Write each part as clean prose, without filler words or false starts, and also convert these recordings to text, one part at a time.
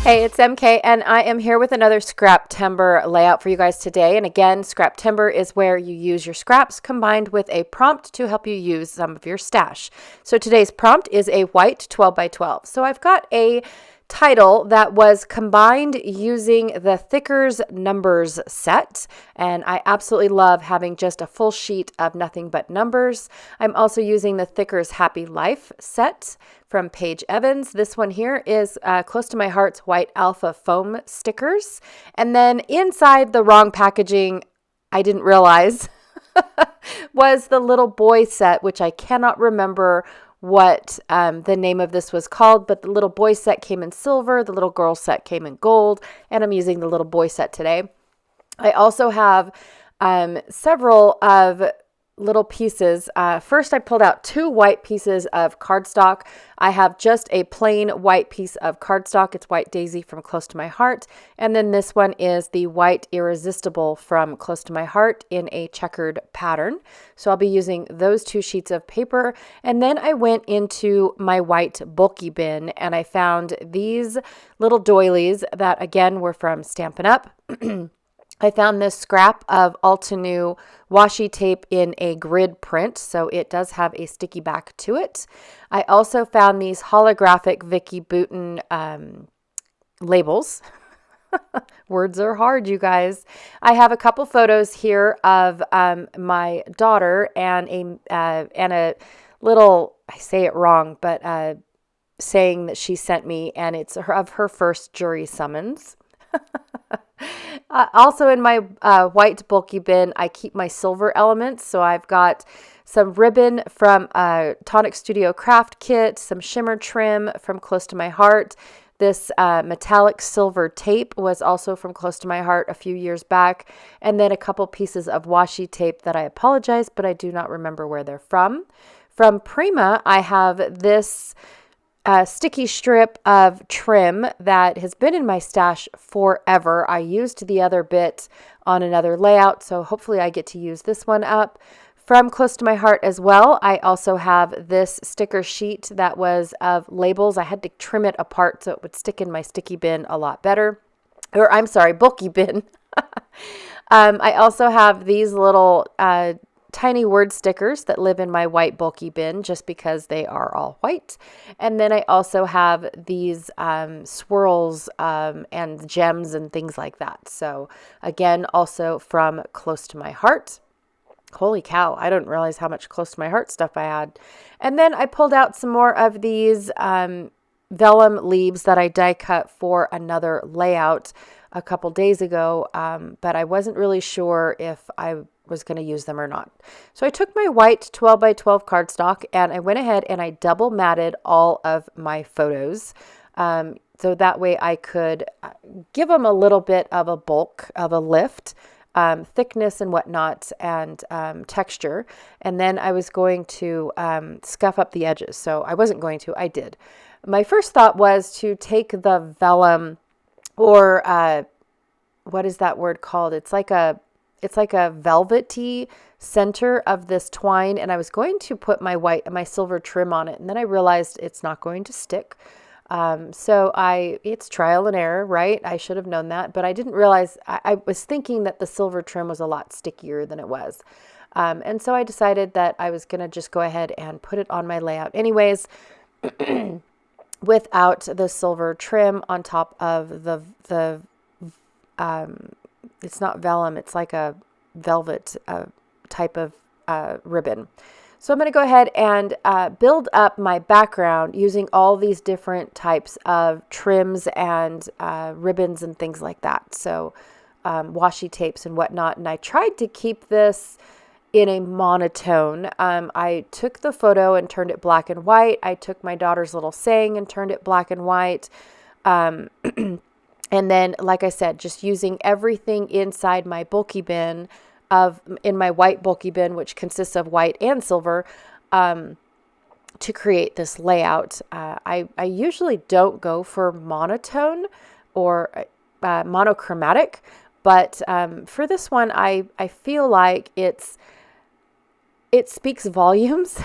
Hey, it's MK, and I am here with another Scraptember layout for you guys today. And again, Scraptember is where you use your scraps combined with a prompt to help you use some of your stash. So today's prompt is a white 12 by 12. So I've got a title that was combined using the Thickers numbers set, and I absolutely love having just a full sheet of nothing but numbers. I'm also using the Thickers Happy Life set from Paige Evans. This one here is close to my heart's white alpha foam stickers, and then inside the wrong packaging, I didn't realize was the little boy set, which I cannot remember what the name of this was called, but the little boy set came in silver, the little girl set came in gold, and I'm using the little boy set today. I also have several of little pieces. First, I pulled out 2 white pieces of cardstock. I have just a plain white piece of cardstock. It's White Daisy from Close to My Heart. And then this one is the White Irresistible from Close to My Heart in a checkered pattern. So I'll be using those 2 sheets of paper. And then I went into my white bulky bin and I found these little doilies that again were from Stampin' Up! I found this scrap of Altenew washi tape in a grid print, so it does have a sticky back to it. I also found these holographic Vicky Bouton labels. Words are hard, you guys. I have a couple photos here of my daughter and a little, I say it wrong, but saying that she sent me, and it's of her first jury summons. Also in my white bulky bin, I keep my silver elements. So I've got some ribbon from Tonic Studio Craft Kit, some shimmer trim from Close to My Heart. This metallic silver tape was also from Close to My Heart a few years back. And then a couple pieces of washi tape that I apologize, but I do not remember where they're from. From Prima, I have this sticky strip of trim that has been in my stash forever. I used the other bit on another layout, so hopefully I get to use this one up. From Close to My Heart as well, I also have this sticker sheet that was of labels. I had to trim it apart so it would stick in my sticky bin a lot better. Or I'm sorry, bulky bin. I also have these little tiny word stickers that live in my white bulky bin just because they are all white. And then I also have these swirls and gems and things like that. So again, also from Close to My Heart. Holy cow, I didn't realize how much Close to My Heart stuff I had. And then I pulled out some more of these vellum leaves that I die cut for another layout a couple days ago, but I wasn't really sure if I was going to use them or not. So I took my white 12 by 12 cardstock and I went ahead and I double matted all of my photos. So that way I could give them a little bit of a bulk, of a lift, thickness and whatnot, and texture. And then I was going to scuff up the edges. So I wasn't going to, I did. My first thought was to take the vellum, or what is that word called? It's like a velvety center of this twine, and I was going to put my silver trim on it, and then I realized it's not going to stick. So it's trial and error, right? I should have known that, but I didn't realize. I was thinking that the silver trim was a lot stickier than it was. And so I decided that I was going to just go ahead and put it on my layout anyways, without the silver trim on top of the it's not vellum, it's like a velvet type of ribbon. So I'm going to go ahead and build up my background using all these different types of trims and ribbons and things like that. So washi tapes and whatnot. And I tried to keep this in a monotone. I took the photo and turned it black and white. I took my daughter's little saying and turned it black and white. And then, like I said, just using everything inside my bulky bin in my white bulky bin, which consists of white and silver, to create this layout. I usually don't go for monotone or monochromatic, but for this one, I feel like it speaks volumes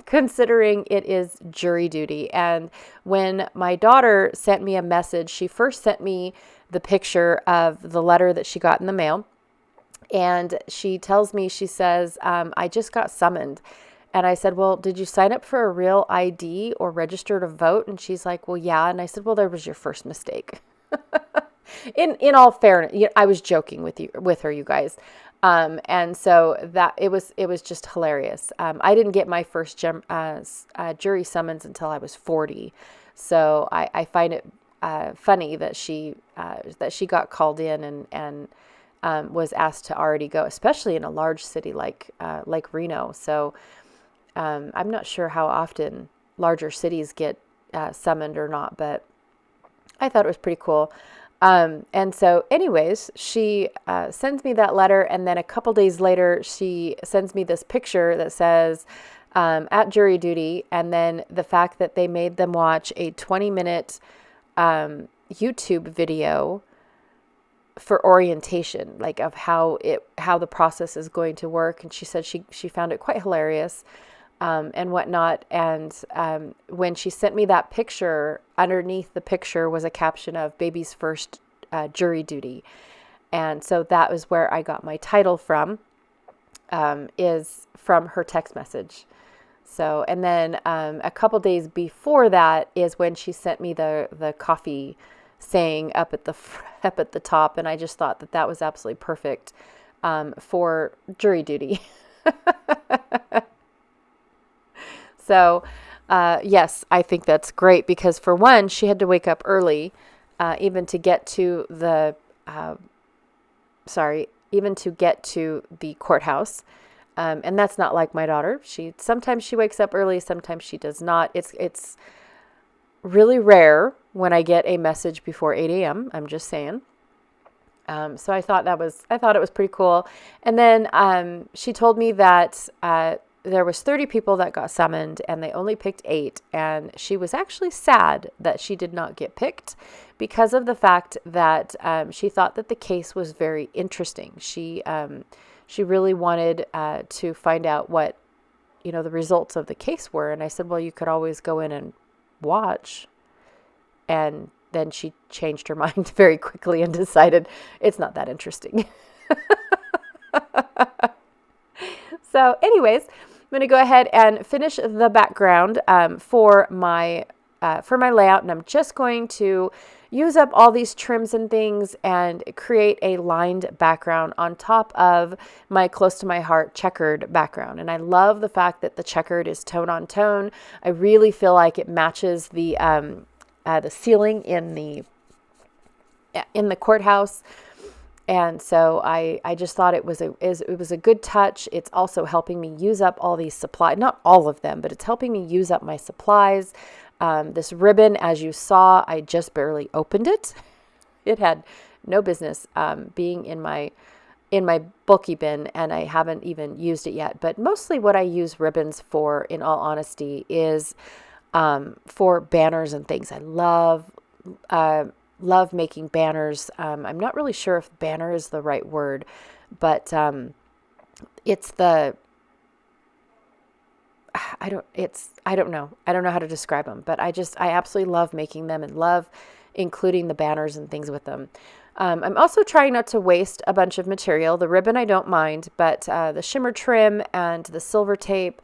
considering it is jury duty. And when my daughter sent me a message, she first sent me the picture of the letter that she got in the mail. And she tells me, she says, I just got summoned. And I said, well, did you sign up for a real ID or register to vote? And she's like, well, yeah. And I said, well, there was your first mistake. In all fairness, I was joking with her, you guys. And so that it was just hilarious. I didn't get my first jury summons until I was 40. So I find it funny that she got called in and was asked to already go, especially in a large city like Reno. So I'm not sure how often larger cities get summoned or not, but I thought it was pretty cool. And so anyways, she sends me that letter, and then a couple days later, she sends me this picture that says, at jury duty, and then the fact that they made them watch a 20-minute YouTube video for orientation, like of how the process is going to work. And she said she found it quite hilarious, and whatnot. And when she sent me that picture, underneath the picture was a caption of baby's first jury duty. And so that was where I got my title from, is from her text message. So, and then a couple days before that is when she sent me the coffee saying up at the top, and I just thought that was absolutely perfect for jury duty. So, yes, I think that's great because for one, she had to wake up early, even to get to the courthouse. And that's not like my daughter. Sometimes she wakes up early, sometimes she does not. It's really rare when I get a message before 8 a.m. I'm just saying. So I thought it was pretty cool. And then she told me that there was 30 people that got summoned and they only picked 8. And she was actually sad that she did not get picked because of the fact that she thought that the case was very interesting. She really wanted to find out what, the results of the case were. And I said, well, you could always go in and watch. And then she changed her mind very quickly and decided it's not that interesting. So anyways, I'm going to go ahead and finish the background for my layout. And I'm just going to use up all these trims and things and create a lined background on top of my close to my heart checkered background. And I love the fact that the checkered is tone on tone. I really feel like it matches the ceiling in the courthouse. And so I just thought it was a good touch. It's also helping me use up all these supplies, not all of them, but it's helping me use up my supplies. This ribbon, as you saw, I just barely opened it. It had no business being in my bulky bin, and I haven't even used it yet. But mostly what I use ribbons for, in all honesty, is for banners and things. I love making banners. I'm not really sure if banner is the right word, but it's the I don't know. I don't know how to describe them, but I absolutely love making them and love including the banners and things with them. I'm also trying not to waste a bunch of material. The ribbon I don't mind, but the shimmer trim and the silver tape,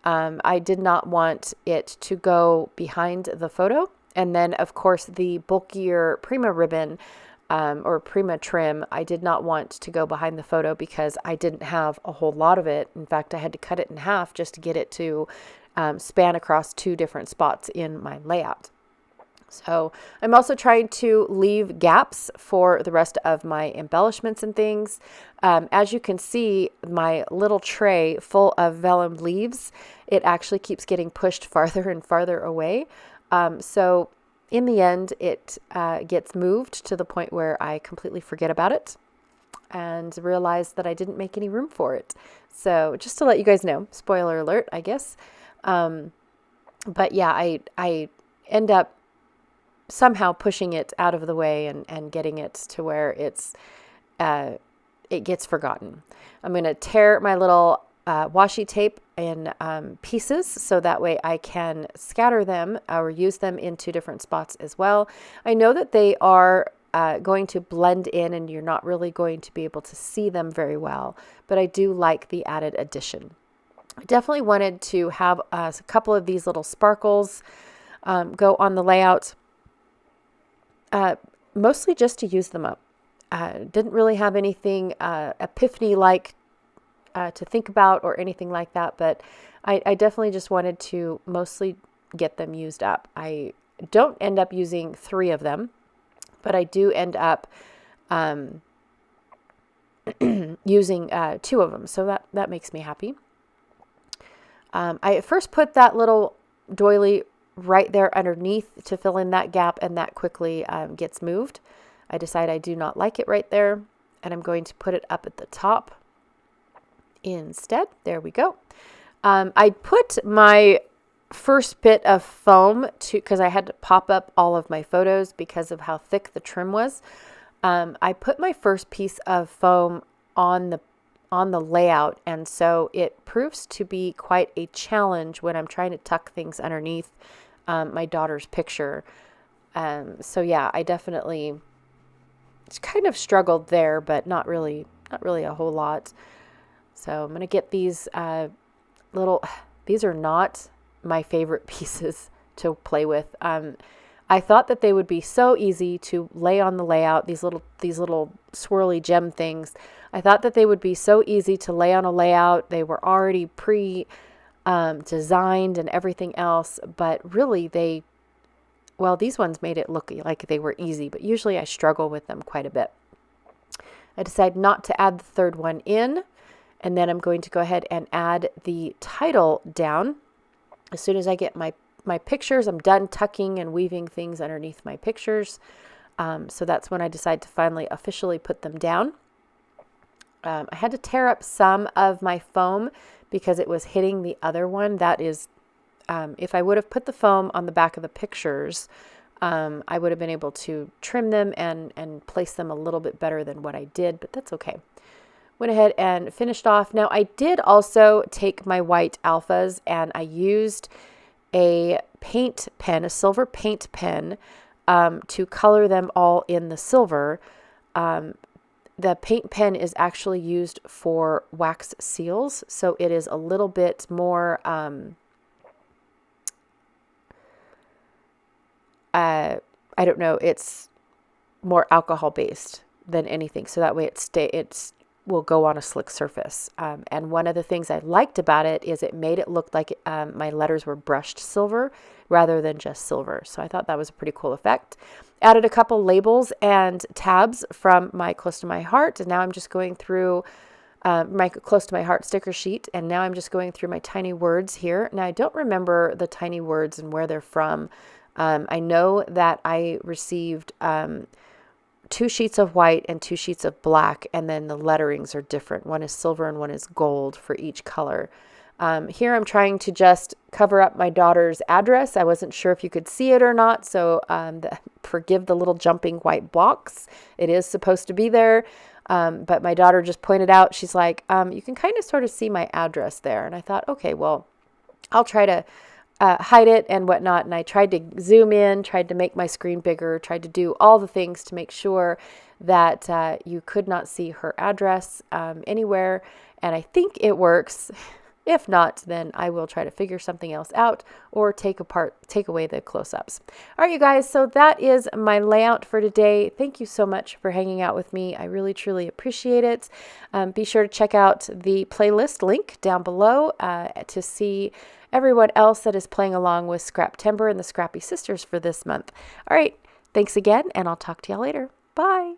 I did not want it to go behind the photo. And then, of course, the bulkier Prima ribbon or Prima trim, I did not want to go behind the photo because I didn't have a whole lot of it. In fact, I had to cut it in half just to get it to span across 2 different spots in my layout. So I'm also trying to leave gaps for the rest of my embellishments and things. As you can see, my little tray full of vellum leaves, it actually keeps getting pushed farther and farther away. So in the end, it gets moved to the point where I completely forget about it and realize that I didn't make any room for it. So just to let you guys know, spoiler alert, I guess. But yeah, I end up somehow pushing it out of the way and getting it to where it gets forgotten. I'm going to tear my little washi tape in pieces, so that way I can scatter them or use them into different spots as well. I know that they are going to blend in and you're not really going to be able to see them very well, but I do like the added addition. I definitely wanted to have a couple of these little sparkles go on the layout, mostly just to use them up. Didn't really have anything epiphany-like to think about or anything like that, but I definitely just wanted to mostly get them used up. I don't end up using 3 of them, but I do end up using 2 of them, so that makes me happy. I first put that little doily right there underneath to fill in that gap, and that quickly gets moved. I decide I do not like it right there, and I'm going to put it up at the top instead. There we go. I put my first bit of foam because I had to pop up all of my photos because of how thick the trim was. I put my first piece of foam on the layout, and so it proves to be quite a challenge when I'm trying to tuck things underneath my daughter's picture. So yeah, I definitely kind of struggled there, but not really a whole lot. So I'm going to get these these are not my favorite pieces to play with. I thought that they would be so easy to lay on the layout, these little swirly gem things. I thought that they would be so easy to lay on a layout. They were already designed and everything else, but really these ones made it look like they were easy, but usually I struggle with them quite a bit. I decided not to add the third one in, and then I'm going to go ahead and add the title down. As soon as I get my pictures, I'm done tucking and weaving things underneath my pictures. So that's when I decide to finally officially put them down. I had to tear up some of my foam because it was hitting the other one. That is, if I would have put the foam on the back of the pictures, I would have been able to trim them and place them a little bit better than what I did, but that's okay. Went ahead and finished off. Now I did also take my white alphas and I used a paint pen, a silver paint pen, to color them all in the silver. The paint pen is actually used for wax seals, so it is a little bit more, I don't know, it's more alcohol based than anything, so that way it will go on a slick surface. And one of the things I liked about it is it made it look like my letters were brushed silver rather than just silver. So I thought that was a pretty cool effect. Added a couple labels and tabs from my Close to My Heart. And now I'm just going through my Close to My Heart sticker sheet. And now I'm just going through my tiny words here. Now I don't remember the tiny words and where they're from. I know that I received 2 sheets of white and 2 sheets of black, and then the letterings are different. One is silver and one is gold for each color. Here I'm trying to just cover up my daughter's address. I wasn't sure if you could see it or not, so forgive the little jumping white box. It is supposed to be there, but my daughter just pointed out, she's like, you can kind of sort of see my address there. And I thought, okay, well, I'll try to hide it and whatnot. And I tried to zoom in, tried to make my screen bigger, tried to do all the things to make sure that you could not see her address anywhere. And I think it works. If not, then I will try to figure something else out or take away the close-ups. All right, you guys, so that is my layout for today. Thank you so much for hanging out with me. I really, truly appreciate it. Be sure to check out the playlist link down below to see everyone else that is playing along with Scraptember and the Scrappy Sisters for this month. All right, thanks again, and I'll talk to y'all later. Bye.